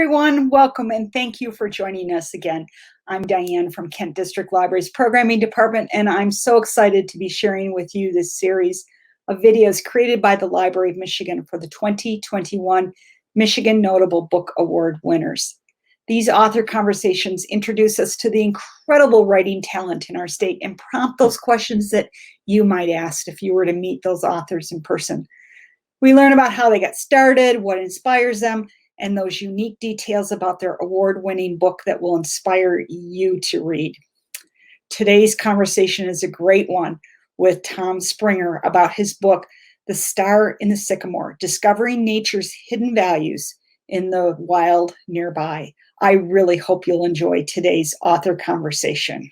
everyone. Welcome and thank you for joining us again. I'm Diane from Kent District Library's Programming Department, and I'm so excited to be sharing with you this series of videos created by the Library of Michigan for the 2021 Michigan Notable Book Award winners. These author conversations introduce us to the incredible writing talent in our state and prompt those questions that you might ask if you were to meet those authors in person. We learn about how they got started, what inspires them, and those unique details about their award-winning book that will inspire you to read. Today's conversation is a great one with Tom Springer about his book, The Star in the Sycamore, Discovering Nature's Hidden Values in the Wild Nearby. I really hope you'll enjoy today's author conversation.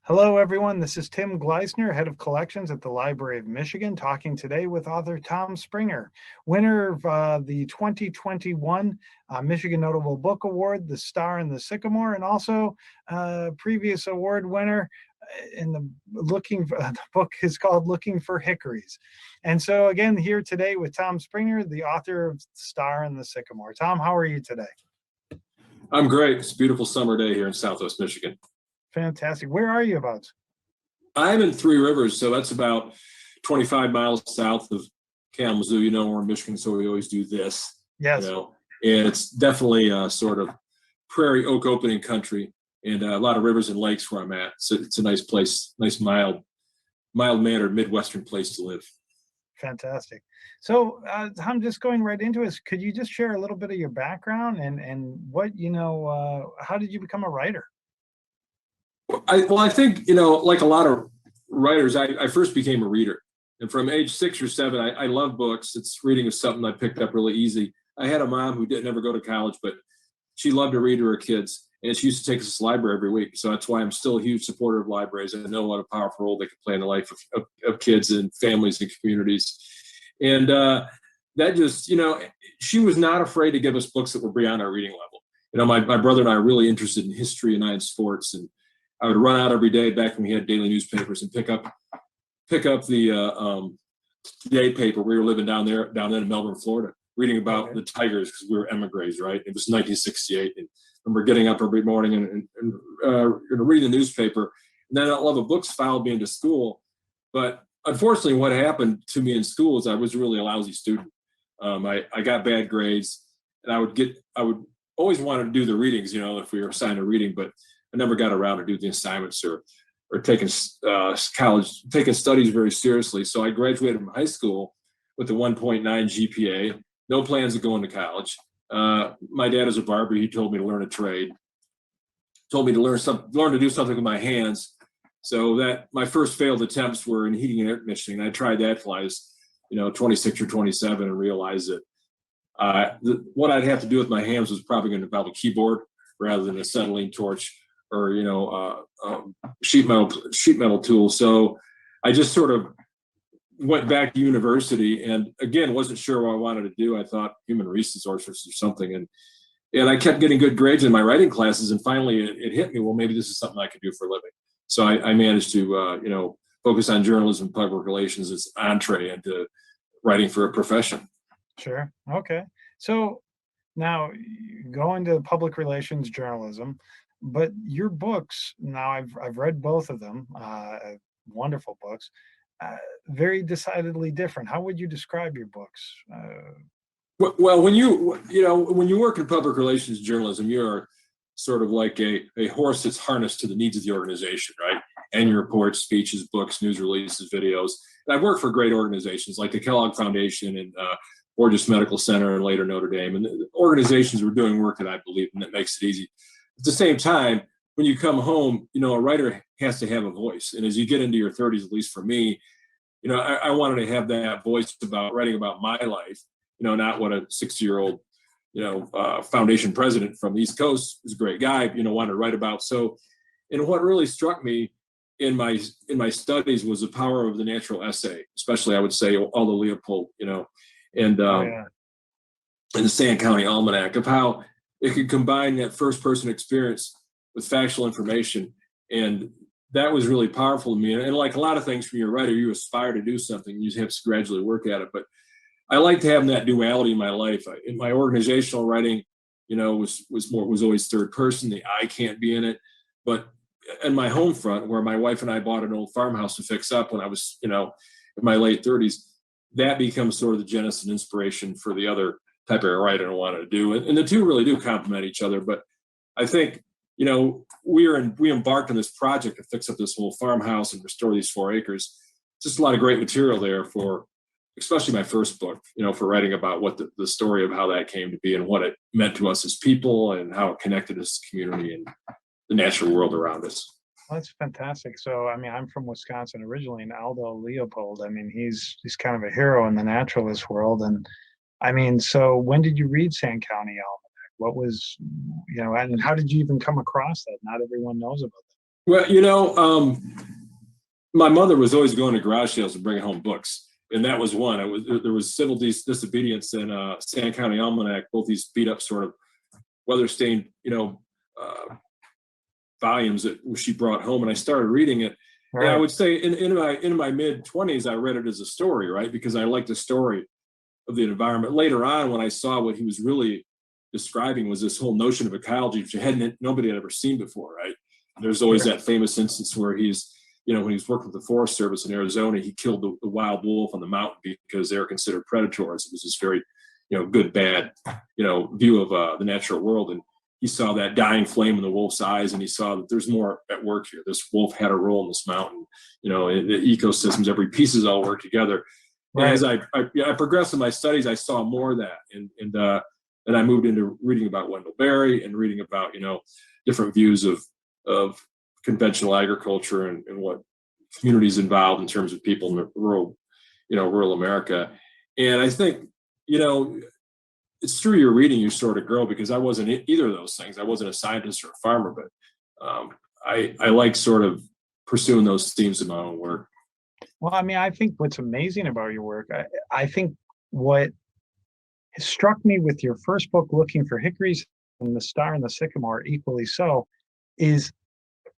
Hello, everyone. This is Tim Gleisner, Head of Collections at the Library of Michigan, talking today with author Tom Springer, winner of the 2021 Michigan Notable Book Award, The Star in the Sycamore, and also previous award winner in the book is called Looking for Hickories. And so again, here today with Tom Springer, the author of Star in the Sycamore. Tom, how are you today? I'm great. It's a beautiful summer day here in Southwest Michigan. Fantastic. Where are you about? I'm in Three Rivers, so that's about 25 miles south of Kalamazoo. You know, we're in Michigan, so we always do this. Yes. You know, and it's definitely a sort of prairie oak opening country, and a lot of rivers and lakes where I'm at. So it's a nice place, nice mild-mannered Midwestern place to live. Fantastic. So I'm just going right into it. Could you just share a little bit of your background and what, how did you become a writer? I think, like a lot of writers, I first became a reader. And from age 6 or 7, I love books. Reading is something I picked up really easy. I had a mom who didn't ever go to college, but she loved to read to her kids. And she used to take us to the library every week. So that's why I'm still a huge supporter of libraries. I know what a powerful role they can play in the life of kids and families and communities. And that just, she was not afraid to give us books that were beyond our reading level. My brother and I are really interested in history and I in sports. And I would run out every day back when we had daily newspapers and pick up the day paper. We were living down in Melbourne, Florida, reading about the Tigers because we were emigres, right? It was 1968, and I remember getting up every morning and reading the newspaper. And then that love of books followed me into school. But unfortunately, what happened to me in school is I was really a lousy student. I got bad grades, and I would always want to do the readings, if we were assigned a reading, but I never got around to do the assignments or taking studies very seriously. So I graduated from high school with a 1.9 GPA, no plans of going to college. My dad is a barber. He told me to learn a trade, told me to learn to do something with my hands. So that my first failed attempts were in heating and air conditioning. I tried that till I was, 26 or 27 and realized that what I'd have to do with my hands was probably going to involve a keyboard rather than a acetylene torch or sheet metal tool. So I just sort of went back to university and again wasn't sure what I wanted to do. I thought human resources or something, and I kept getting good grades in my writing classes, and finally it hit me, well, maybe this is something I could do for a living. So I managed to focus on journalism, public relations as an entree into writing for a profession. Sure. Okay. So now go into public relations journalism. But your books, now I've read both of them, wonderful books, very decidedly different. How would you describe your books? Well, when you work in public relations journalism, you're sort of like a horse that's harnessed to the needs of the organization, right? Annual reports, speeches, books, news releases, videos. And I've worked for great organizations like the Kellogg Foundation and Borgess Medical Center and later Notre Dame. And the organizations were doing work that I believe in that makes it easy. At the same time, when you come home, a writer has to have a voice. And as you get into your 30s, at least for me, I wanted to have that voice about writing about my life, not what a 60-year-old, foundation president from the East Coast is a great guy, wanted to write about. So, and what really struck me in my studies was the power of the natural essay, especially I would say Aldo Leopold, and Oh, yeah. in the Sand County Almanac, of how it could combine that first person experience with factual information. And that was really powerful to me. And like a lot of things from your writer, you aspire to do something, you have to gradually work at it. But I like to have that duality in my life. In my organizational writing, was always third person. The I can't be in it. But in my home front, where my wife and I bought an old farmhouse to fix up when I was, in my late 30s, that becomes sort of the genesis and inspiration for the other type of writing I wanted to do. And the two really do complement each other. But I think, we embarked on this project to fix up this whole farmhouse and restore these 4 acres. Just a lot of great material there for, especially my first book, for writing about what the story of how that came to be and what it meant to us as people and how it connected us to community and the natural world around us. Well, that's fantastic. So, I mean, I'm from Wisconsin originally, and Aldo Leopold, I mean, he's kind of a hero in the naturalist world. And I mean, so when did you read Sand County Almanac? What was, and how did you even come across that? Not everyone knows about that. Well, my mother was always going to garage sales and bringing home books. And that was one. There was Civil Disobedience and Sand County Almanac, both these beat up sort of weather-stained, volumes that she brought home, and I started reading it. Right. And I would say in my mid-20s, I read it as a story, right? Because I liked the story of the environment. Later on, when I saw what he was really describing was this whole notion of ecology, which nobody had ever seen before, right? There's always that famous instance where he's, when he was working with the Forest Service in Arizona, he killed the wild wolf on the mountain because they were considered predators. It was this very, good, bad, view of the natural world. And he saw that dying flame in the wolf's eyes, and he saw that there's more at work here. This wolf had a role in this mountain, the ecosystems, every pieces all work together. Right. And as I progressed in my studies, I saw more of that. And I moved into reading about Wendell Berry and reading about, different views of conventional agriculture and what communities involved in terms of people in rural America. And I think, it's through your reading you sort of grow, because I wasn't either of those things. I wasn't a scientist or a farmer, but I like sort of pursuing those themes in my own work. Well, I mean, I think what's amazing about your work, I think what struck me with your first book, Looking for Hickories, and The Star and the Sycamore, equally so, is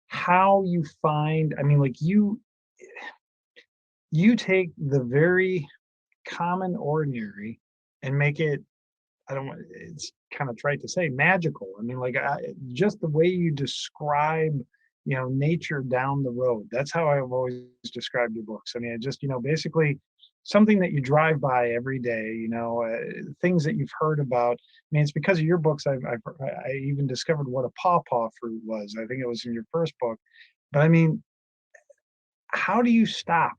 how you find, I mean, like you take the very common ordinary and make it, it's kind of trite to say, magical. I mean, like just the way you describe, nature down the road. That's how I've always described your books. I mean, it just, basically something that you drive by every day, things that you've heard about. I mean, it's because of your books I even discovered what a pawpaw fruit was. I think it was in your first book. But I mean, how do you stop?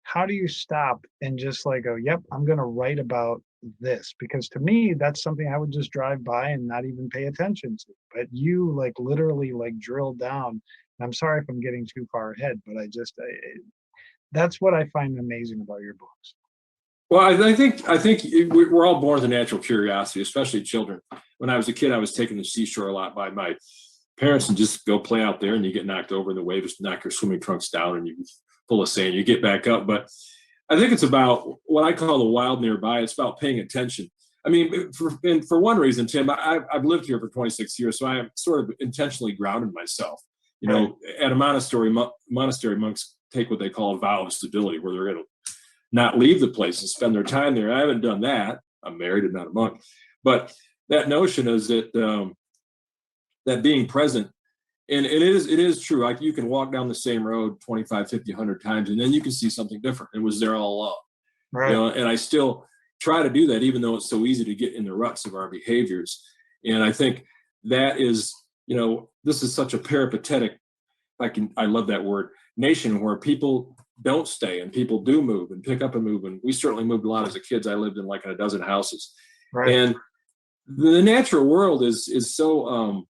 How do you stop and just like go, yep, I'm going to write about this? Because to me, that's something I would just drive by and not even pay attention to. But you like literally like drill down. And I'm sorry if I'm getting too far ahead, but that's what I find amazing about your books. Well, I think we're all born with a natural curiosity, especially children. When I was a kid, I was taken to the seashore a lot by my parents and just go play out there, and you get knocked over and the waves knock your swimming trunks down and you full of sand, you get back up. But I think it's about what I call the wild nearby. It's about paying attention. I mean, for one reason, Tim, I've lived here for 26 years, so I am sort of intentionally grounded myself. At a monastery, monks take what they call a vow of stability, where they're going to not leave the place and spend their time there. I haven't done that. I'm married and not a monk. But that notion is that that being present, and it is true. Like you can walk down the same road 25, 50, 100 times, and then you can see something different. It was there all along. Right. And I still try to do that, even though it's so easy to get in the ruts of our behaviors. And I think that is, this is such a peripatetic, I love that word, nation where people don't stay and people do move and pick up and move. And we certainly moved a lot as a kids. I lived in like a dozen houses. Right. And the natural world is so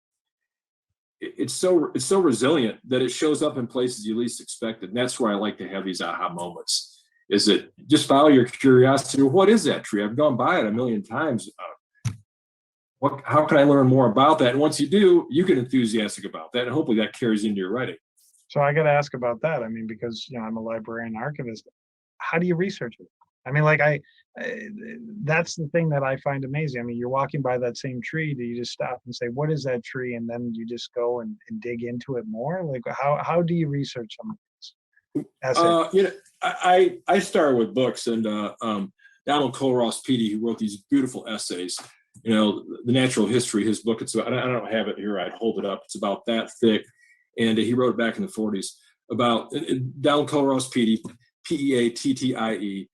it's so resilient that it shows up in places you least expect it. And that's where I like to have these aha moments, is that just follow your curiosity. What is that tree? I've gone by it a million times. How can I learn more about that? And once you do, you get enthusiastic about that. And hopefully that carries into your writing. So I got to ask about that. I mean, because, I'm a librarian archivist. How do you research it? I mean, like that's the thing that I find amazing. I mean, you're walking by that same tree. Do you just stop and say, "What is that tree?" And then you just go and dig into it more? Like, how do you research some of these essays? I started with books, and Donald Colross Petey, who wrote these beautiful essays. The natural history. His book. It's about, I don't have it here. I'd hold it up. It's about that thick, and he wrote it back in the 40s about Donald Colross Petey, Peattie.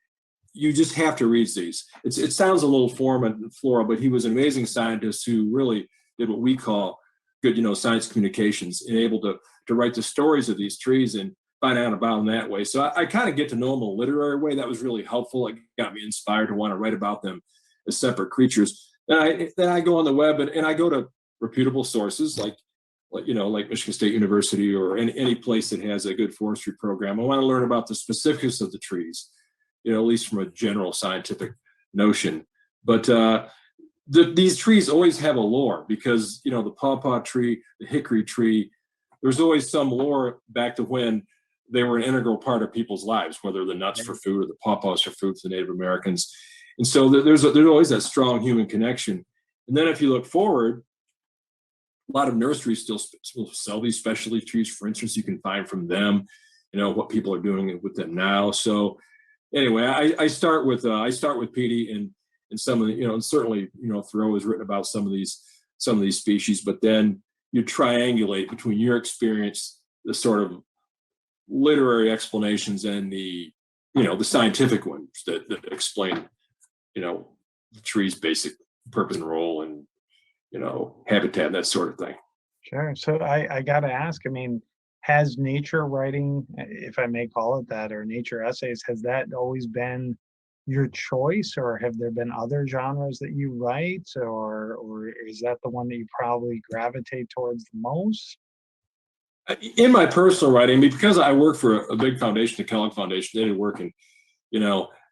You just have to read these. It sounds a little floral, but he was an amazing scientist who really did what we call good, science communications, and able to write the stories of these trees and find out about them that way. So I kind of get to know them in a literary way. That was really helpful. It got me inspired to want to write about them as separate creatures. Then I go on the web and I go to reputable sources like Michigan State University or any place that has a good forestry program. I want to learn about the specifics of the trees, at least from a general scientific notion. But these trees always have a lore because, the pawpaw tree, the hickory tree, there's always some lore back to when they were an integral part of people's lives, whether the nuts for food or the pawpaws for food for the Native Americans. And so there's always that strong human connection. And then if you look forward, a lot of nurseries still sell these specialty trees. For instance, you can find from them, what people are doing with them now. So anyway, I start with Petey and some of the, and certainly, Thoreau has written about some of these species, but then you triangulate between your experience, the sort of literary explanations, and the scientific ones that explain, the tree's basic purpose and role and, habitat, that sort of thing. Sure. So I got to ask, I mean, has nature writing, if I may call it that, or nature essays, has that always been your choice, or have there been other genres that you write, or is that the one that you probably gravitate towards the most? In my personal writing, because I work for a big foundation, the Kellogg Foundation, they work in,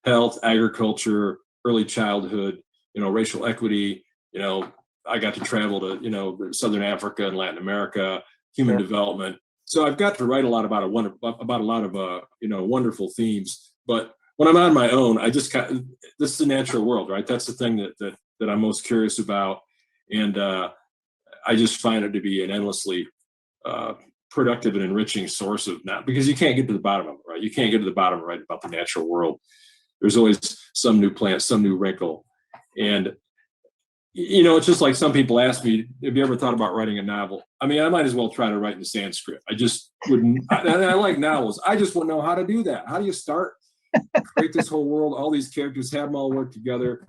health, agriculture, early childhood, racial equity, I got to travel to, Southern Africa and Latin America, human development. So I've got to write a lot about a lot of, wonderful themes. But when I'm on my own, this is the natural world, right? That's the thing that I'm most curious about. And I just find it to be an endlessly productive and enriching source of because you can't get to the bottom of it, right? You can't get to the bottom right about the natural world. There's always some new plant, some new wrinkle. And it's just like some people ask me, have you ever thought about writing a novel? I mean, I might as well try to write in Sanskrit. I just wouldn't. I like novels. I just wouldn't know how to do that. How do you start? Create this whole world, all these characters, have them all work together,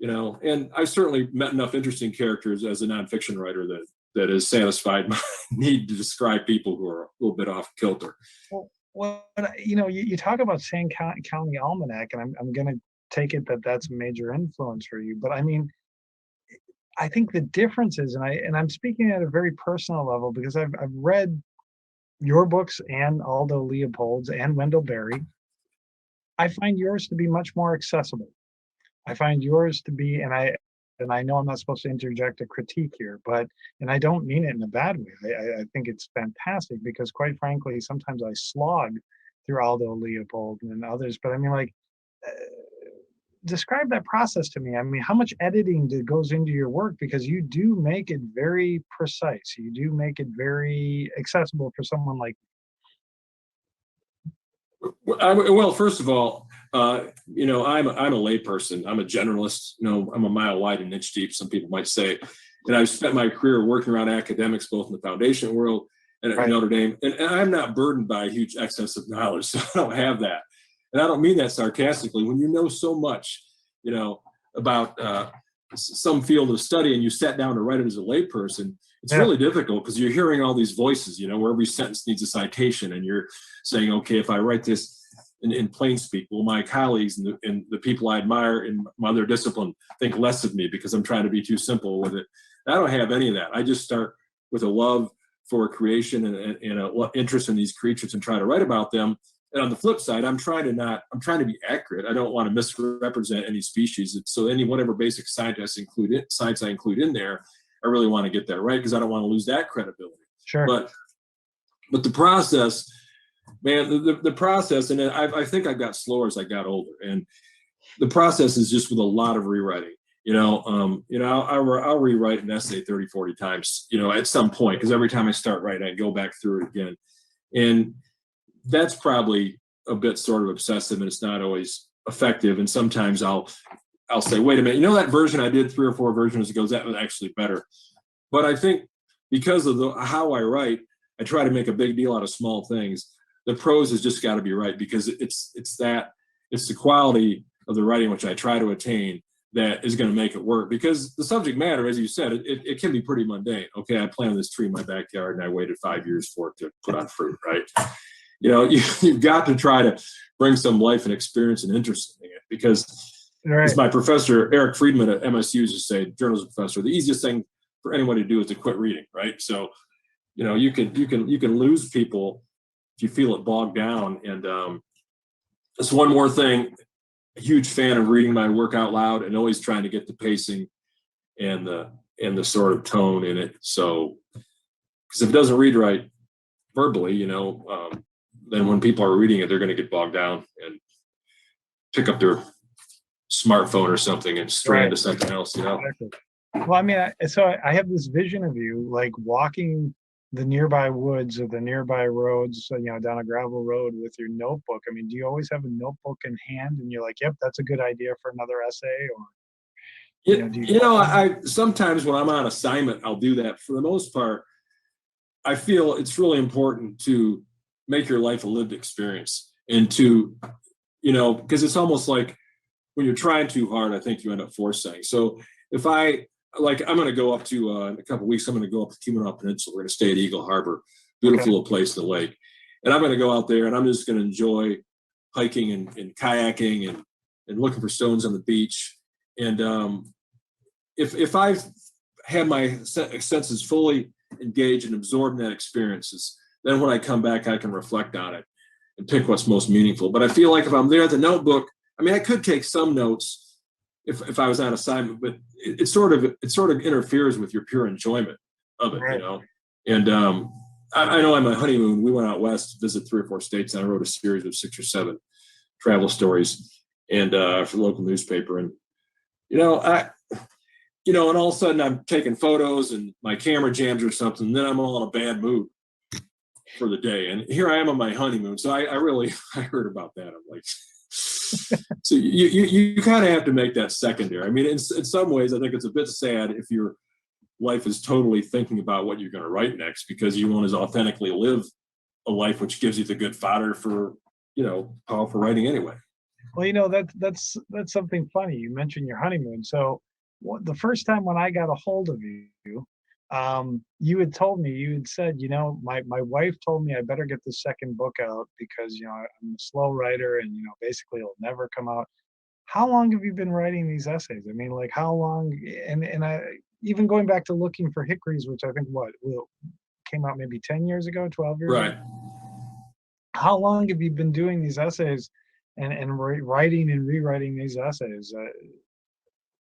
and I've certainly met enough interesting characters as a nonfiction writer that has satisfied my need to describe people who are a little bit off kilter. Well, you talk about Sand County Almanac, and I'm going to take it that that's a major influence for you. But I mean, I think the difference is, and I'm speaking at a very personal level because I've read your books and Aldo Leopold's and Wendell Berry. I find yours to be much more accessible. I find yours to be, and I know I'm not supposed to interject a critique here, and I don't mean it in a bad way. I think it's fantastic because, quite frankly, sometimes I slog through Aldo Leopold and others. But I mean, describe that process to me. I mean, how much editing goes into your work? Because you do make it very precise. You do make it very accessible for someone like me. Well, first of all, I'm a layperson. I'm a generalist. I'm a mile wide and inch deep, some people might say. And I've spent my career working around academics, both in the foundation world and at Notre Dame. And I'm not burdened by a huge excess of knowledge, so I don't have that. And I don't mean that sarcastically. When you know so much, about some field of study and you sat down to write it as a layperson, it's really difficult because you're hearing all these voices, where every sentence needs a citation and you're saying, okay, if I write this in plain speak, will my colleagues and the people I admire in my other discipline think less of me because I'm trying to be too simple with it? And I don't have any of that. I just start with a love for creation and an interest in these creatures and try to write about them. And on the flip side, I'm trying to be accurate. I don't want to misrepresent any species. So whatever basic science I include in there, I really want to get that right because I don't want to lose that credibility. Sure. But the process, man, the process, and I think I got slower as I got older. And the process is just with a lot of rewriting. I'll rewrite an essay 30, 40 times, at some point, because every time I start writing, I go back through it again. And that's probably a bit sort of obsessive, and it's not always effective. And sometimes I'll say, wait a minute, that version I did 3 or 4 versions ago, that was actually better. But I think because of how I write, I try to make a big deal out of small things. The prose has just got to be right, because it's the quality of the writing which I try to attain that is going to make it work. Because the subject matter, as you said, it can be pretty mundane. Okay, I planted this tree in my backyard and I waited 5 years for it to put on fruit, right? You've got to try to bring some life and experience and interest in it, because Right. as my professor, Eric Friedman at MSU, used to say, journalism professor, the easiest thing for anyone to do is to quit reading, right? So, you can lose people if you feel it bogged down. And that's one more thing. A huge fan of reading my work out loud, and always trying to get the pacing and the sort of tone in it. So, because if it doesn't read right verbally, then when people are reading it, they're going to get bogged down and pick up their smartphone or something and stray into something else. Exactly. Well, I mean, so I have this vision of you like walking the nearby woods or the nearby roads, down a gravel road with your notebook. I mean, do you always have a notebook in hand and you're like, yep, that's a good idea for another essay? Or I sometimes when I'm on assignment, I'll do that. For the most part, I feel it's really important to make your life a lived experience, and to, because it's almost like when you're trying too hard, I think you end up forcing. So if I'm going to go up to, in a couple of weeks, I'm going to go up to Keweenaw Peninsula. We're going to stay at Eagle Harbor, beautiful little place in the lake. And I'm going to go out there and I'm just going to enjoy hiking and kayaking and looking for stones on the beach. And if I've had my senses fully engaged and absorbed in that experiences, then when I come back, I can reflect on it and pick what's most meaningful. But I feel like if I'm there at the notebook, I mean, I could take some notes if I was on assignment, but it sort of interferes with your pure enjoyment of it, Right. And I know on my honeymoon, we went out west to visit 3 or 4 states, and I wrote a series of 6 or 7 travel stories and for the local newspaper. And and all of a sudden I'm taking photos and my camera jams or something, and then I'm all in a bad mood for the day. And here I am on my honeymoon. So I heard about that. I'm like, so you kind of have to make that secondary. I mean, in some ways, I think it's a bit sad if your life is totally thinking about what you're going to write next, because you want to authentically live a life which gives you the good fodder for, powerful writing anyway. Well, that's something funny. You mentioned your honeymoon. So the first time when I got a hold of you, you had told me, you had said, my wife told me I better get the second book out because, I'm a slow writer and, basically it'll never come out. How long have you been writing these essays? I mean, like how long, and I, even going back to Looking for Hickories, which I think came out maybe 10 years ago, 12 years Right. ago. How long have you been doing these essays and writing and rewriting these essays?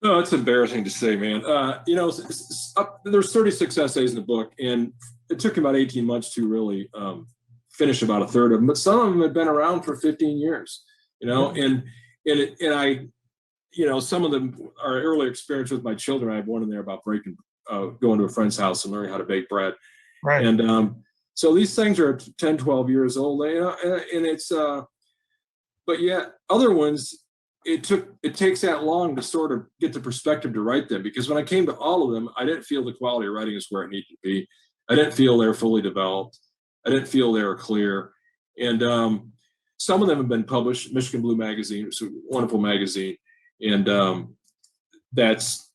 No, it's embarrassing to say, man. There's 36 essays in the book, and it took about 18 months to really finish about a third of them. But some of them have been around for 15 years, and I, some of them are early experience with my children. I have one in there about going to a friend's house and learning how to bake bread. Right. And so these things are 10, 12 years old, and it's, but yet other ones, it takes that long to sort of get the perspective to write them, because when I came to all of them, I didn't feel the quality of writing is where it needed to be. I didn't feel they were fully developed. I didn't feel they were clear. And some of them have been published, Michigan Blue Magazine, it's a wonderful magazine. And that's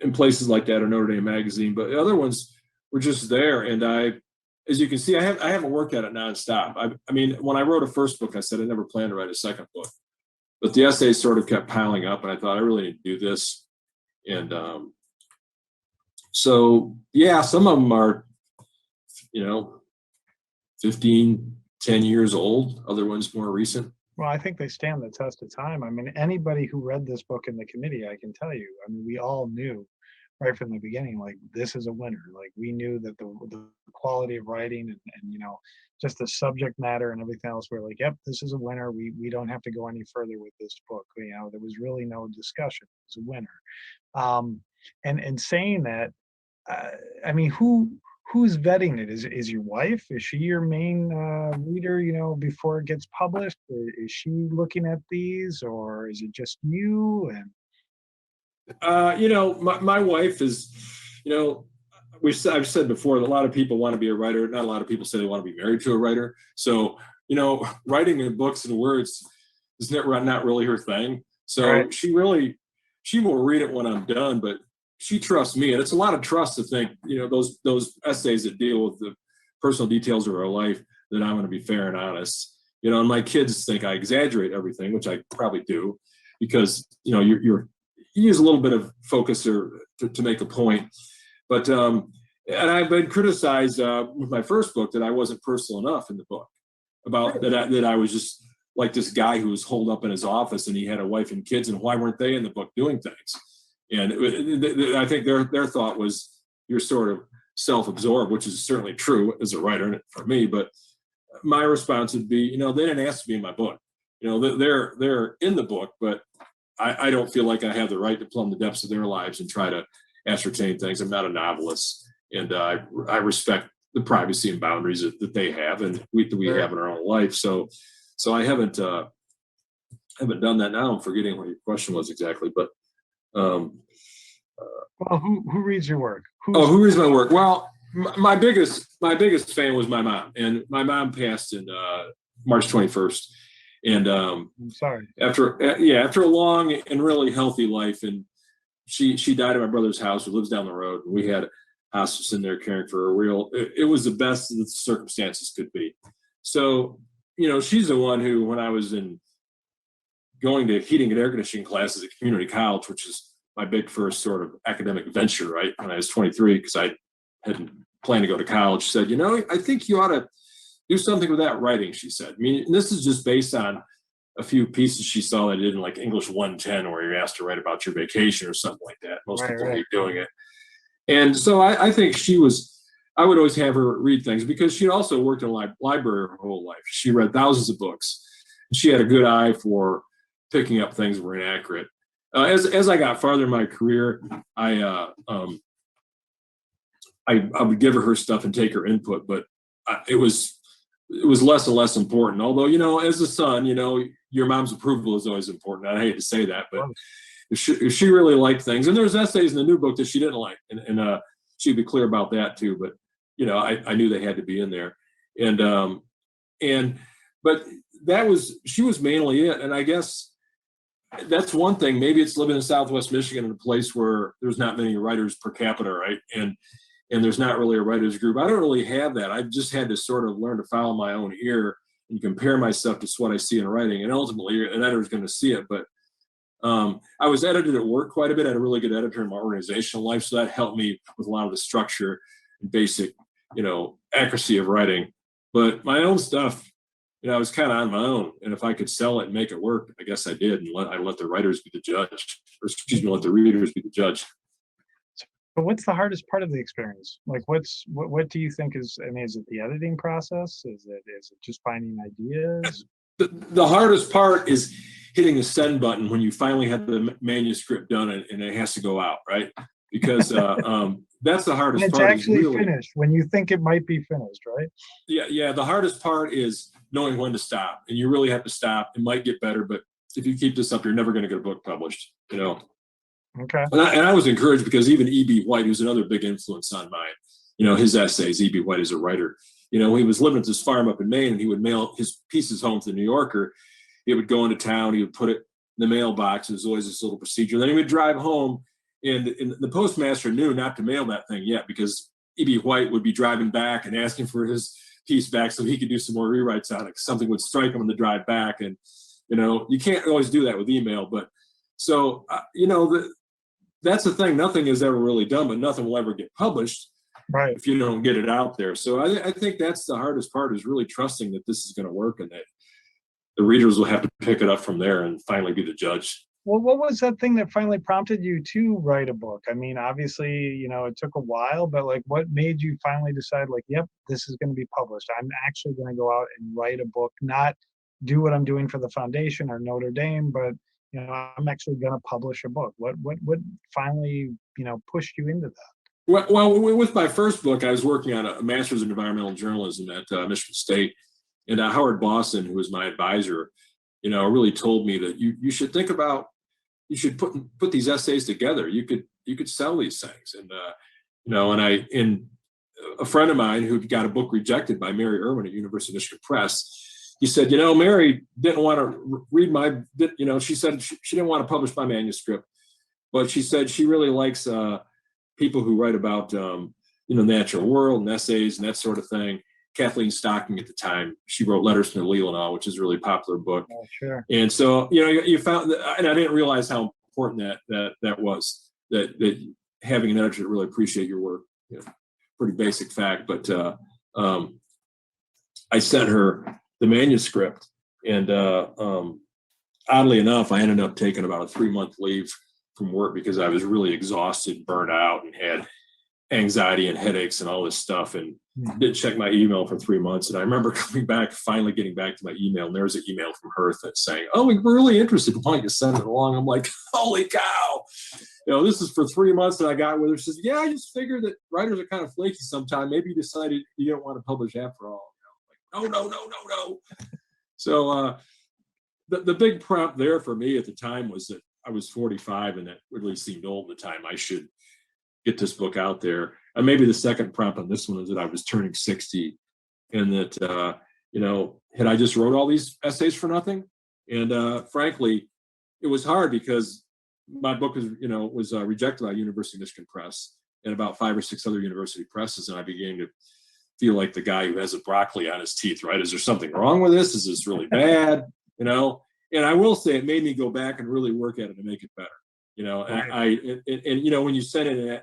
in places like that, or Notre Dame Magazine, but the other ones were just there. And as you can see, I haven't worked at it nonstop. I mean, when I wrote a first book, I said I never planned to write a second book. But the essays sort of kept piling up, and I thought I really need to do this. And so, yeah, some of them are, 15, 10 years old. Other ones more recent. Well, I think they stand the test of time. I mean, anybody who read this book in the committee, I can tell you, I mean, we all knew right from the beginning, like, this is a winner. Like, we knew that the quality of writing and just the subject matter and everything else, we're like, yep, this is a winner. We don't have to go any further with this book. There was really no discussion. It was a winner. And saying that, uh, I mean, who's vetting it? Is your wife? Is she your main reader? Before it gets published, is she looking at these, or is it just you? And my wife is, I've said before that a lot of people want to be a writer. Not a lot of people say they want to be married to a writer. So, writing in books and words is not really her thing. So right. she will read it when I'm done, but she trusts me. And it's a lot of trust to think, those essays that deal with the personal details of her life, that I'm going to be fair and honest. And my kids think I exaggerate everything, which I probably do, because, you use a little bit of focus to make a point. But and I've been criticized with my first book that I wasn't personal enough in the book, about that I was just like this guy who was holed up in his office and he had a wife and kids, and why weren't they in the book doing things? And I think their thought was, you're sort of self-absorbed, which is certainly true as a writer for me. But my response would be, they didn't ask to be in my book. They're in the book, but I don't feel like I have the right to plumb the depths of their lives and try to ascertain things. I'm not a novelist, and I respect the privacy and boundaries that they have and we have in our own life. So I haven't done that. Now I'm forgetting what your question was exactly, but well, who reads your work? Who reads my work? Well, my biggest fan was my mom, and my mom passed in March 21st. And I'm sorry. After a long and really healthy life, and she died at my brother's house, who lives down the road, and we had hospice in there caring for her. It was the best that the circumstances could be. So, she's the one who, when I was going to heating and air conditioning classes at community college, which is my big first sort of academic venture, right, when I was 23, because I hadn't planned to go to college, said, I think you ought to do something with that writing, she said. I mean, this is just based on a few pieces she saw that I did in like English 110, where you're asked to write about your vacation or something like that. Most people hate doing it. And so I think I would always have her read things, because she also worked in a library her whole life. She read thousands of books. And she had a good eye for picking up things that were inaccurate. As I got farther in my career, I would give her stuff and take her input, but it was less and less important. Although, as a son, your mom's approval is always important. I hate to say that, but if she really liked things, and there's essays in the new book that she didn't like, and she'd be clear about that too. But I knew they had to be in there, but she was mainly it. And I guess that's one thing. Maybe it's living in Southwest Michigan, in a place where there's not many writers per capita, right? And there's not really a writers group. I don't really have that. I've just had to sort of learn to follow my own ear and compare myself to what I see in writing. And ultimately, an editor's going to see it. But I was edited at work quite a bit. I had a really good editor in my organizational life, so that helped me with a lot of the structure and basic, accuracy of writing. But my own stuff, I was kind of on my own. And if I could sell it and make it work, I guess I did. And I let the writers be the judge, or let the readers be the judge. But what's the hardest part of the experience? Like, what do you think is? I mean, is it the editing process? Is it just finding ideas? The hardest part is hitting the send button when you finally have the manuscript done and it has to go out, right? Because that's the hardest part. It's actually finished when you think it might be finished, right? Yeah. The hardest part is knowing when to stop, and you really have to stop. It might get better, but if you keep this up, you're never going to get a book published. Okay. And I was encouraged, because even E.B. White, who's another big influence on mine, his essays, E.B. White is a writer. He was living at this farm up in Maine, and he would mail his pieces home to the New Yorker. He would go into town, he would put it in the mailbox. There's always this little procedure. Then he would drive home, and the postmaster knew not to mail that thing yet, because E.B. White would be driving back and asking for his piece back so he could do some more rewrites on it. Something would strike him on the drive back. And, you can't always do that with email. But so, that's the thing. Nothing is ever really done, but nothing will ever get published, right, if you don't get it out there. So I think that's the hardest part, is really trusting that this is going to work, and that the readers will have to pick it up from there and finally be the judge. Well, what was that thing that finally prompted you to write a book? I mean, obviously, it took a while, but like, what made you finally decide, like, yep, this is going to be published? I'm actually going to go out and write a book, not do what I'm doing for the foundation or Notre Dame, but I'm actually going to publish a book. What finally, pushed you into that? Well, with my first book, I was working on a master's in environmental journalism at Michigan State, and Howard Boston, who was my advisor, really told me that you should think about, you should put these essays together. You could sell these things, and and a friend of mine who got a book rejected by Mary Irwin at University of Michigan Press, he said, Mary didn't want to read she said she didn't want to publish my manuscript, but she said she really likes people who write about natural world and essays and that sort of thing. Kathleen Stocking at the time, she wrote Letters from the Leelanau, which is a really popular book. Oh, sure. And so you found that, and I didn't realize how important that was, that having an editor that really appreciate your work. Pretty basic fact, but I sent her the manuscript, and oddly enough, I ended up taking about a 3-month leave from work because I was really exhausted, burnt out, and had anxiety and headaches and all this stuff, and didn't check my email for 3 months. And I remember coming back, finally getting back to my email, and there was an email from her that's saying, "Oh, we're really interested. Why don't you send it along?" I'm like, holy cow. This is for 3 months that I got with her. She says, "Yeah, I just figured that writers are kind of flaky sometime. Maybe you decided you didn't want to publish after all." Like, no. So the big prompt there for me at the time was that I was 45, and that really seemed old at the time. I should get this book out there. And maybe the second prompt on this one is that I was turning 60, and that, had I just wrote all these essays for nothing? And frankly, it was hard because my book was rejected by University of Michigan Press and about 5 or 6 other university presses. And I began to feel like the guy who has a broccoli on his teeth, right? Is there something wrong with this? Is this really bad? And I will say it made me go back and really work at it to make it better. Right. And when you send in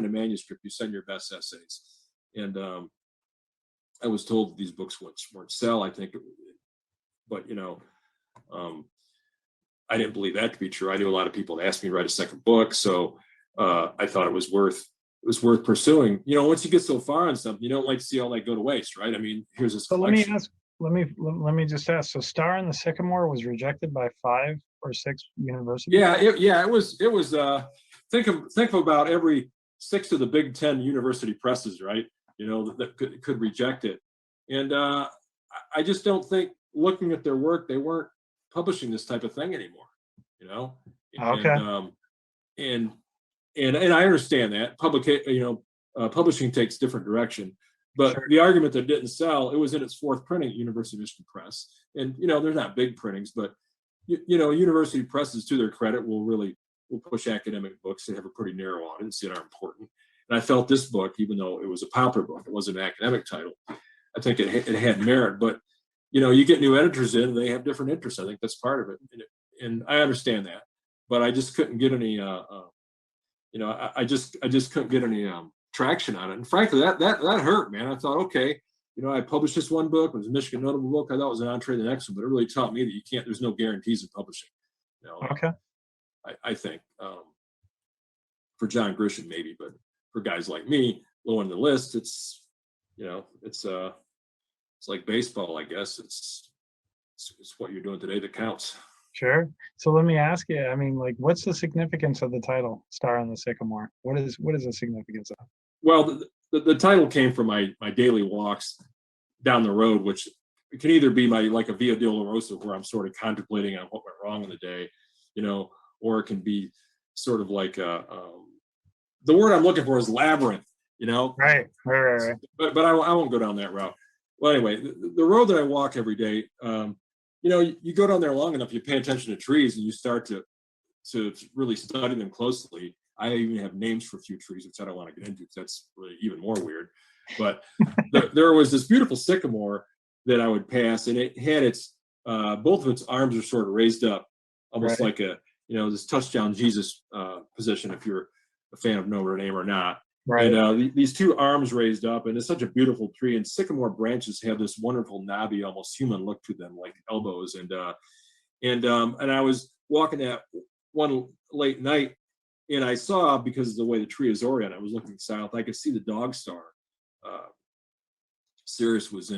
a manuscript, you send your best essays. And I was told that these books weren't sell. I think, but I didn't believe that to be true. I knew a lot of people that asked me to write a second book, so I thought it was worth pursuing. Once you get so far on something, you don't like to see all that go to waste, right? I mean, here's this collection. Let me just ask. So, Star in the Sycamore was rejected by 5 or 6 universities. It was. Think of about every 6 of the Big 10 university presses, right? That could reject it, and I just don't think, looking at their work, they weren't publishing this type of thing anymore. Okay. And I understand that publishing takes different direction. But Sure. The argument that it didn't sell, it was in its 4th printing at University of Michigan Press. And, they're not big printings, but, university presses, to their credit, will push academic books. They have a pretty narrow audience that are important. And I felt this book, even though it was a popular book, it wasn't an academic title, I think it had merit. But, you get new editors in, and they have different interests. I think that's part of it. And I understand that. But I just couldn't get any, I just couldn't get any traction on it. And frankly, that hurt, man. I thought, okay, I published this one book. It was a Michigan notable book. I thought it was an entree to the next one, but it really taught me that there's no guarantees in publishing. Okay. I think for John Grisham maybe, but for guys like me, low on the list, it's like baseball, I guess. It's what you're doing today that counts. Sure. So let me ask you, I mean, like, what's the significance of the title, Star in the Sycamore? What is the significance of it? Well, the title came from my daily walks down the road, which can either be like a Via Dolorosa, where I'm sort of contemplating on what went wrong in the day, or it can be sort of like the word I'm looking for is labyrinth, Right. But I won't go down that route. Well, anyway, the road that I walk every day, you go down there long enough, you pay attention to trees, and you start to really study them closely. I even have names for a few trees, which I don't want to get into because that's really even more weird. But there was this beautiful sycamore that I would pass, and it had its both of its arms are sort of raised up, almost Right. like a this touchdown Jesus position, if you're a fan of Notre Dame or not. Right. And these 2 arms raised up, and it's such a beautiful tree. And sycamore branches have this wonderful knobby, almost human look to them, like elbows. And I was walking that one late night, and I saw, because of the way the tree is oriented, I was looking south, I could see the dog star. Sirius was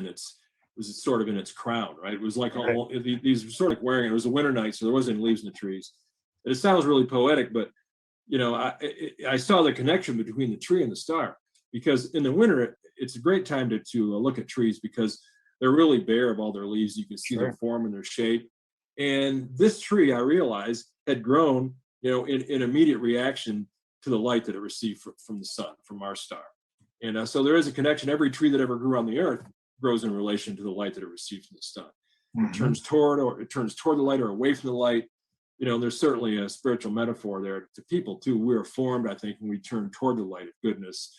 sort of in its crown, right? It was like all these were sort of wearing it. It was a winter night, so there wasn't any leaves in the trees. And it sounds really poetic, but I saw the connection between the tree and the star, because in the winter it's a great time to look at trees because they're really bare of all their leaves. You can see their form and their shape. And this tree, I realized, had grown, in immediate reaction to the light that it received from the sun, from our star. And so there is a connection. Every tree that ever grew on the earth grows in relation to the light that it receives from the sun. Mm-hmm. It turns toward the light or away from the light. There's certainly a spiritual metaphor there to people too. We are formed, I think, when we turn toward the light of goodness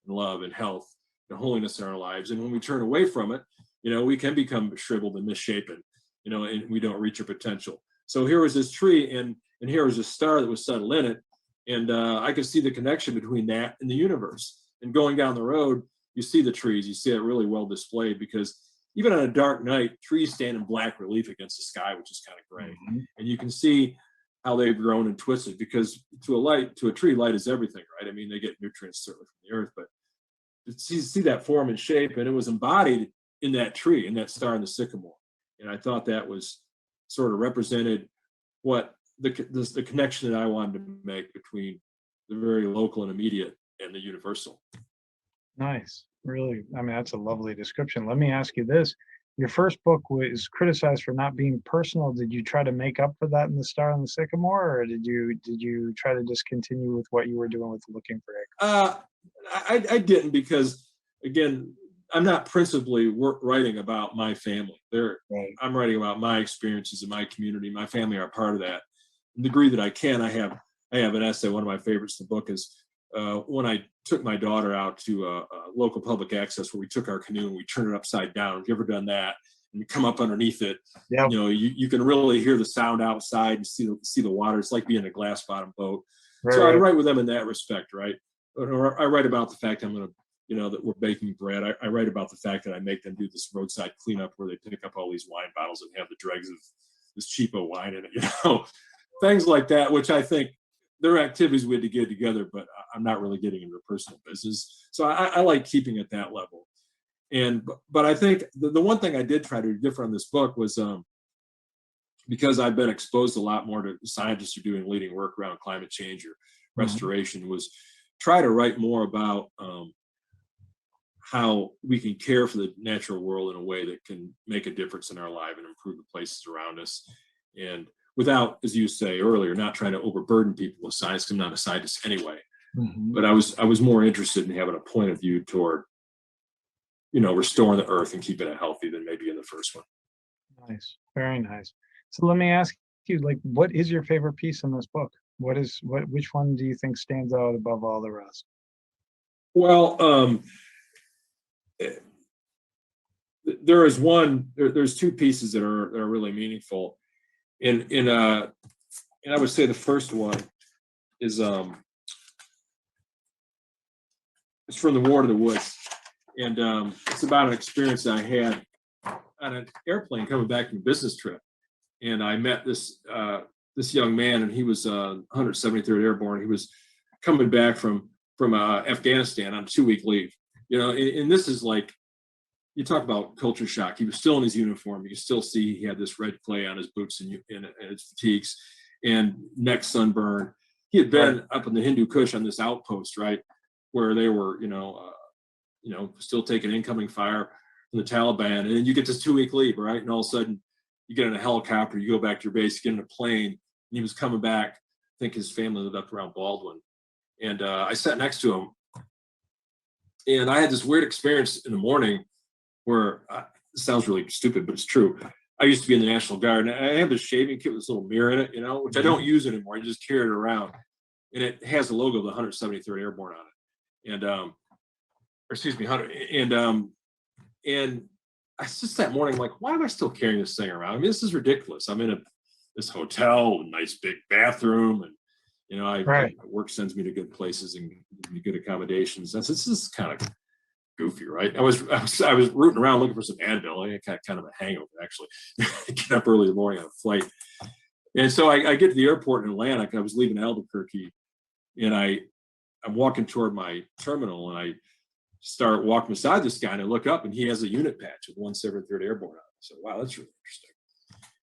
and love and health and holiness in our lives. And when we turn away from it, we can become shriveled and misshapen, and we don't reach our potential. So here was this tree, and here was a star that was settled in it. And I could see the connection between that and the universe. And going down the road, you see the trees, you see it really well displayed, because even on a dark night, trees stand in black relief against the sky, which is kind of gray. Mm-hmm. And you can see how they've grown and twisted, because to a tree, light is everything, right? I mean, they get nutrients certainly from the earth, but to see that form and shape, and it was embodied in that tree, in that star in the sycamore. And I thought that was sort of represented what the connection that I wanted to make between the very local and immediate and the universal. Nice. Really, I mean, that's a lovely description. Let me ask you this. Your first book was criticized for not being personal. Did you try to make up for that in The Star and the Sycamore, or did you try to just continue with what you were doing with Looking for Acorns? I didn't, because, again, I'm not principally writing about my family. I'm writing about my experiences in my community. My family are part of that. In the degree that I can, I have an essay. One of my favorites in the book is when I took my daughter out to a local public access, where we took our canoe and we turned it upside down. Have you ever done that? And you come up underneath it. Yep. You can really hear the sound outside and see the water. It's like being in a glass bottom boat. Right. So I write with them in that respect, right? Or I write about the fact I'm going to, that we're baking bread. I write about the fact that I make them do this roadside cleanup where they pick up all these wine bottles and have the dregs of this cheapo wine in it, things like that, which I think there are activities we had to get together, but I'm not really getting into personal business. So I like keeping at that level. But I think the one thing I did try to do different on this book was because I've been exposed a lot more to scientists who are doing leading work around climate change or restoration, was try to write more about how we can care for the natural world in a way that can make a difference in our life and improve the places around us. And without, as you say earlier, not trying to overburden people with science, because I'm not a scientist anyway. Mm-hmm. But I was more interested in having a point of view toward, restoring the earth and keeping it healthy than maybe in the first one. Nice, very nice. So let me ask you, what is your favorite piece in this book? Which one do you think stands out above all the rest? Well, there's two pieces that are really meaningful. And I would say the first one is it's from The War to the Woods, and it's about an experience that I had on an airplane coming back from a business trip, and I met this young man, and he was 173rd Airborne. He was coming back from Afghanistan on a 2-week leave, and this is like, you talk about culture shock. He was still in his uniform. You could still see he had this red clay on his boots and his fatigues and neck sunburn. He had been up in the Hindu Kush on this outpost, right, where they were, still taking incoming fire from the Taliban. And then you get this 2-week leave, right? And all of a sudden you get in a helicopter, you go back to your base, you get in a plane, and he was coming back. I think his family lived up around Baldwin. And I sat next to him, and I had this weird experience in the morning where it sounds really stupid, but it's true. I used to be in the National Guard, and I have this shaving kit with this little mirror in it, which I don't use anymore. I just carry it around, and it has the logo of the 173rd Airborne on it, and and I just that morning, like, why am I still carrying this thing around? I mean, this is ridiculous. I'm in this hotel, a nice big bathroom, and my work sends me to good places and good accommodations. This is kind of goofy, right? I was rooting around looking for some Advil. I had kind of a hangover, actually. Get up early in the morning on a flight, And so I get to the airport in Atlanta. I was leaving Albuquerque, and I'm walking toward my terminal, and I start walking beside this guy, and I look up, and he has a unit patch of 173rd Airborne on it. So, wow, that's really interesting.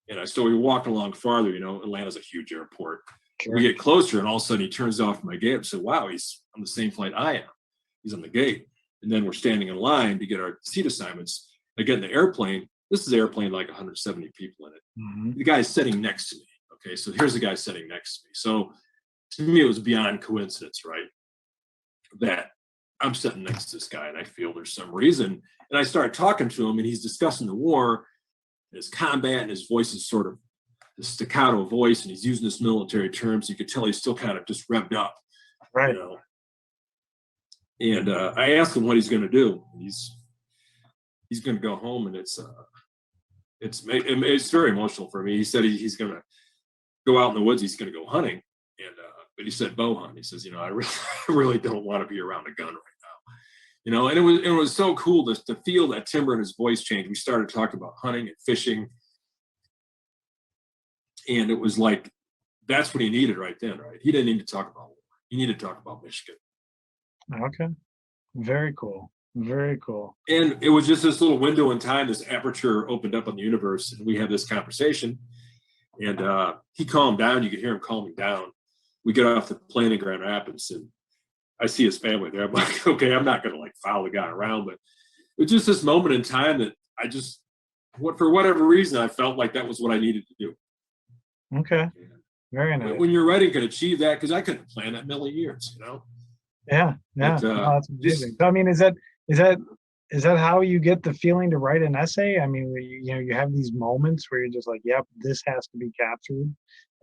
And so we walk along farther. Atlanta's a huge airport. Sure. We get closer, and all of a sudden he turns off my gate. So, wow, he's on the same flight I am. He's on the gate. And then we're standing in line to get our seat assignments. I get in the airplane. This is an airplane like 170 people in it. Mm-hmm. The guy's sitting next to me. Okay, so here's the guy sitting next to me. So to me, it was beyond coincidence, right? That I'm sitting next to this guy, and I feel there's some reason. And I start talking to him, and he's discussing the war, his combat, and his voice is sort of a staccato voice, and he's using this military term, so you could tell he's still kind of just revved up, right? And I asked him what he's going to do. And he's going to go home, and it's very emotional for me. He said he's going to go out in the woods. He's going to go hunting, and but he said bow hunt. He says, I really don't want to be around a gun right now, And it was so cool to feel that timbre in his voice change. We started talking about hunting and fishing, and it was like that's what he needed right then, right? He didn't need to talk about war. He needed to talk about Michigan. Okay, very cool. Very cool. And it was just this little window in time, this aperture opened up on the universe, and we had this conversation. And he calmed down. You could hear him calming down. We get off the plane in Grand Rapids, and I see his family there. I'm like, okay, I'm not going to follow the guy around, but it was just this moment in time that for whatever reason, I felt like that was what I needed to do. Okay, very nice. When you're ready, can achieve that, because I couldn't plan that million years, Yeah, but, that's amazing. So, I mean, is that how you get the feeling to write an essay? I mean, you have these moments where you're just like, yep, this has to be captured.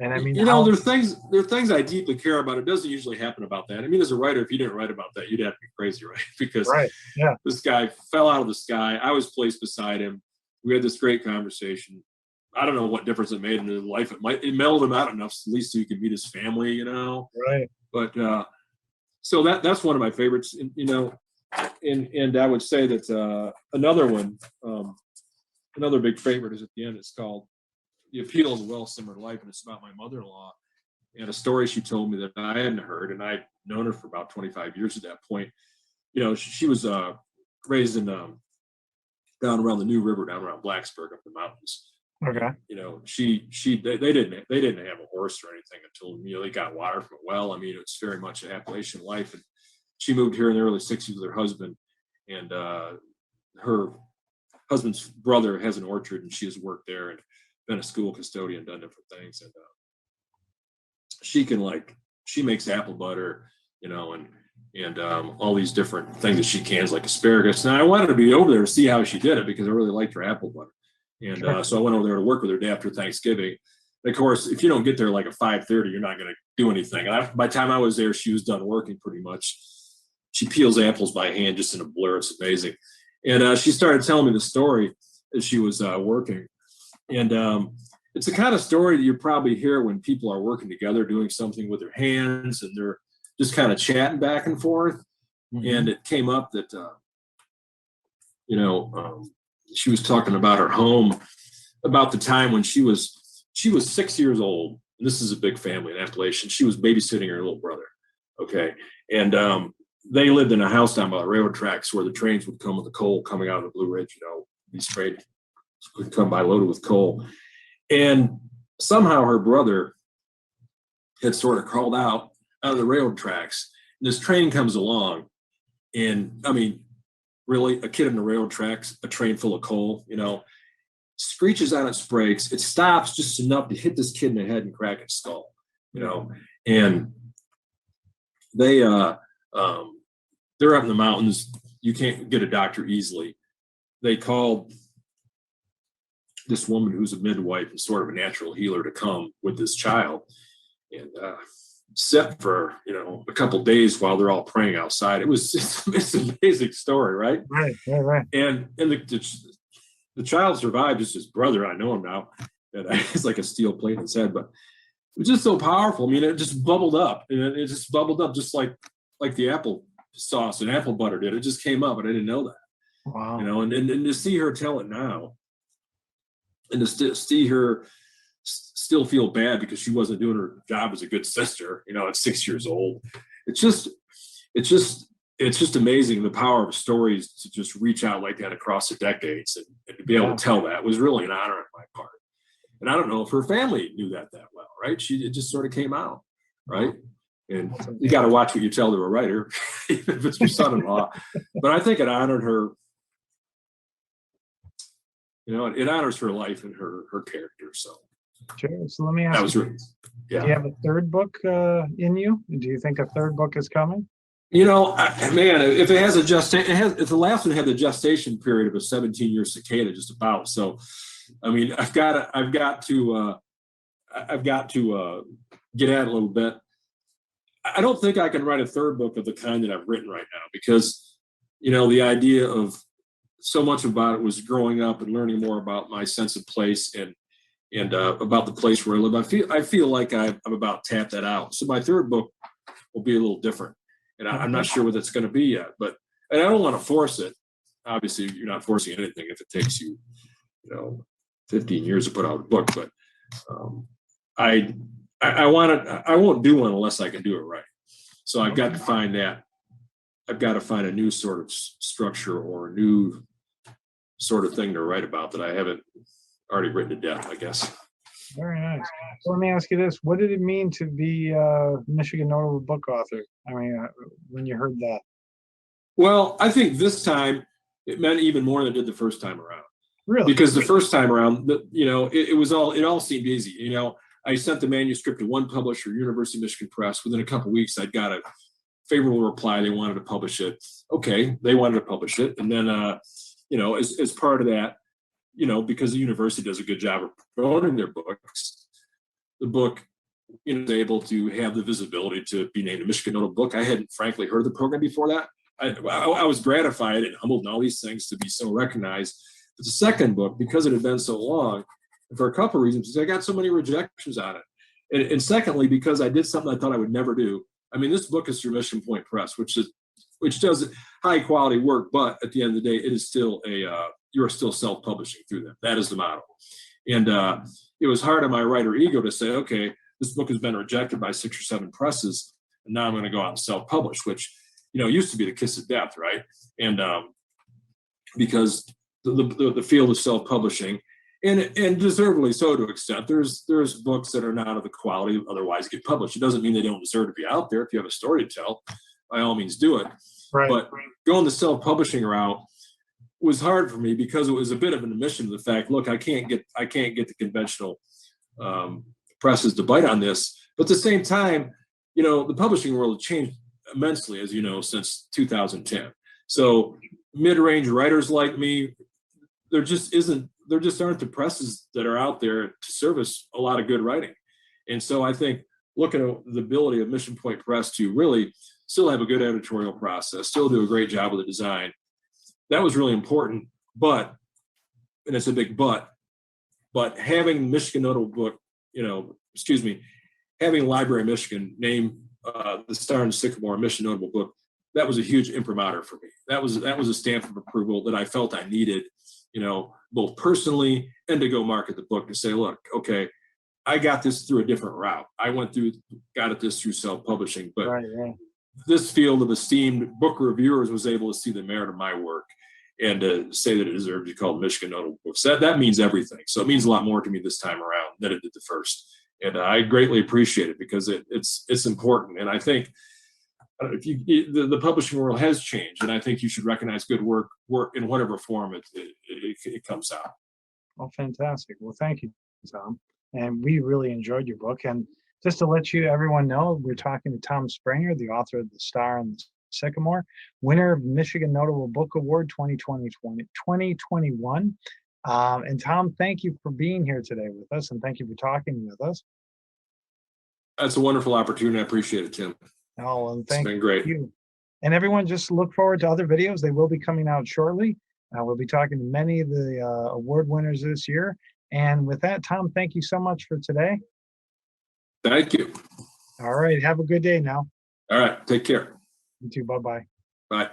And I mean, there are things I deeply care about. It doesn't usually happen about that. I mean, as a writer, if you didn't write about that, you'd have to be crazy, right? Because this guy fell out of the sky. I was placed beside him. We had this great conversation. I don't know what difference it made in his life. It mellowed him out enough, at least so he could meet his family, Right. But so that's one of my favorites, and I would say that another one, another big favorite is at the end. It's called The Appeal of a Well-Simmered Life, and it's about my mother-in-law and a story she told me that I hadn't heard, and I'd known her for about 25 years at that point. She was raised in down around the New River, down around Blacksburg, up the mountains. Okay. They didn't have a horse or anything until they got water from a well. I mean, it's very much an Appalachian life. And she moved here in the early 60s with her husband, and her husband's brother has an orchard, and she has worked there and been a school custodian, done different things. And she makes apple butter, and all these different things that she cans, like asparagus. Now I wanted to be over there to see how she did it, because I really liked her apple butter. And so I went over there to work with her day after Thanksgiving. And of course, if you don't get there like at 5:30, you're not going to do anything. And by the time I was there, she was done working pretty much. She peels apples by hand just in a blur. It's amazing. And she started telling me the story as she was working. And it's the kind of story that you probably hear when people are working together, doing something with their hands, and they're just kind of chatting back and forth. Mm-hmm. And it came up that, she was talking about her home, about the time when she was 6 years old. And this is a big family in Appalachian. She was babysitting her little brother. Okay. And they lived in a house down by the railroad tracks where the trains would come with the coal coming out of the Blue Ridge. These trains would come by loaded with coal. And somehow her brother had sort of crawled out of the railroad tracks. And this train comes along. And I mean, really, a kid in the railroad tracks, a train full of coal, screeches on its brakes. It stops just enough to hit this kid in the head and crack its skull, and they're up in the mountains. You can't get a doctor easily. They called this woman who's a midwife and sort of a natural healer to come with this child and sit for a couple of days while they're all praying outside. It's an amazing story, right? Right. And the child survived, just his brother. I know him now, and it's like a steel plate in his head, but it was just so powerful. I mean, it just bubbled up, and it just bubbled up just like the apple sauce and apple butter did. It just came up, and I didn't know that. Wow. And to see her tell it now, and to see her still feel bad because she wasn't doing her job as a good sister, at 6 years old. It's just amazing the power of stories to just reach out like that across the decades and to be able to tell that was really an honor on my part. And I don't know if her family knew that well, right? It just sort of came out, right? And you got to watch what you tell to a writer, even if it's your son-in-law. But I think it honored her. It honors her life and her character. So sure. So let me ask you, do you have a third book in you? Do you think a third book is coming? Man, if it has if the last one had the gestation period of a 17-year cicada, just about. So, I mean, I've got to get at it a little bit. I don't think I can write a third book of the kind that I've written right now because, the idea of so much about it was growing up and learning more about my sense of place and about the place where I live. I feel like I'm about to tap that out. So my third book will be a little different. And I'm not sure what that's going to be yet, and I don't want to force it. Obviously, you're not forcing anything if it takes you, 15 years to put out a book. But I won't do one unless I can do it right. So I've got to find that. I've got to find a new sort of structure or a new sort of thing to write about that I haven't already written to death, I guess. Very nice. So let me ask you this. What did it mean to be a Michigan Notable Book Author? I mean, when you heard that? Well, I think this time it meant even more than it did the first time around. Really? Because the first time around, it all seemed easy. I sent the manuscript to one publisher, University of Michigan Press. Within a couple of weeks, I'd got a favorable reply. They wanted to publish it. Okay, they wanted to publish it. And then, as part of that, because the university does a good job of promoting their books, the book, is able to have the visibility to be named a Michigan Notable Book. I hadn't, frankly, heard of the program before that. I was gratified and humbled and all these things to be so recognized. But the second book, because it had been so long, and for a couple of reasons, I got so many rejections on it. And secondly, because I did something I thought I would never do. I mean, this book is through Mission Point Press, which does high quality work, but at the end of the day, it is still you're still self-publishing through them. That is the model. And it was hard on my writer ego to say, okay, this book has been rejected by 6 or 7 presses, and now I'm going to go out and self-publish, which, used to be the kiss of death, right? And because the field of self-publishing, and deservedly so to an extent, there's books that are not of the quality otherwise get published. It doesn't mean they don't deserve to be out there. If you have a story to tell, by all means do it. Right. But going the self-publishing route was hard for me because it was a bit of an admission to the fact, look, I can't get the conventional presses to bite on this. But at the same time, the publishing world has changed immensely, as you know, since 2010. So mid-range writers like me, there just aren't the presses that are out there to service a lot of good writing. And so I think looking at the ability of Mission Point Press to really still have a good editorial process, still do a great job with the design, that was really important. But, and it's a big but having Michigan Notable Book, having Library of Michigan name the Star and Sycamore Michigan Notable Book, that was a huge imprimatur for me. That was a stamp of approval that I felt I needed, both personally and to go market the book to say, look, okay, I got this through a different route. I got this through self-publishing, but right. This field of esteemed book reviewers was able to see the merit of my work and to say that it deserved to be called Michigan Notable Books. That means everything. So it means a lot more to me this time around than it did the first. And I greatly appreciate it because it's important. And I think the publishing world has changed, and I think you should recognize good work in whatever form it comes out. Well, fantastic. Well, thank you, Tom. And we really enjoyed your book. And just to let everyone know, we're talking to Tom Springer, the author of The Star and the Sycamore, winner of Michigan Notable Book Award 2021. And Tom, thank you for being here today with us, and thank you for talking with us. That's a wonderful opportunity. I appreciate it, Tim. Oh, and thank it's been great. you. And everyone, just look forward to other videos. They will be coming out shortly. We'll be talking to many of the award winners this year. And with that, Tom, thank you so much for today. Thank you. All right. Have a good day now. All right. Take care. You too. Bye-bye. Bye.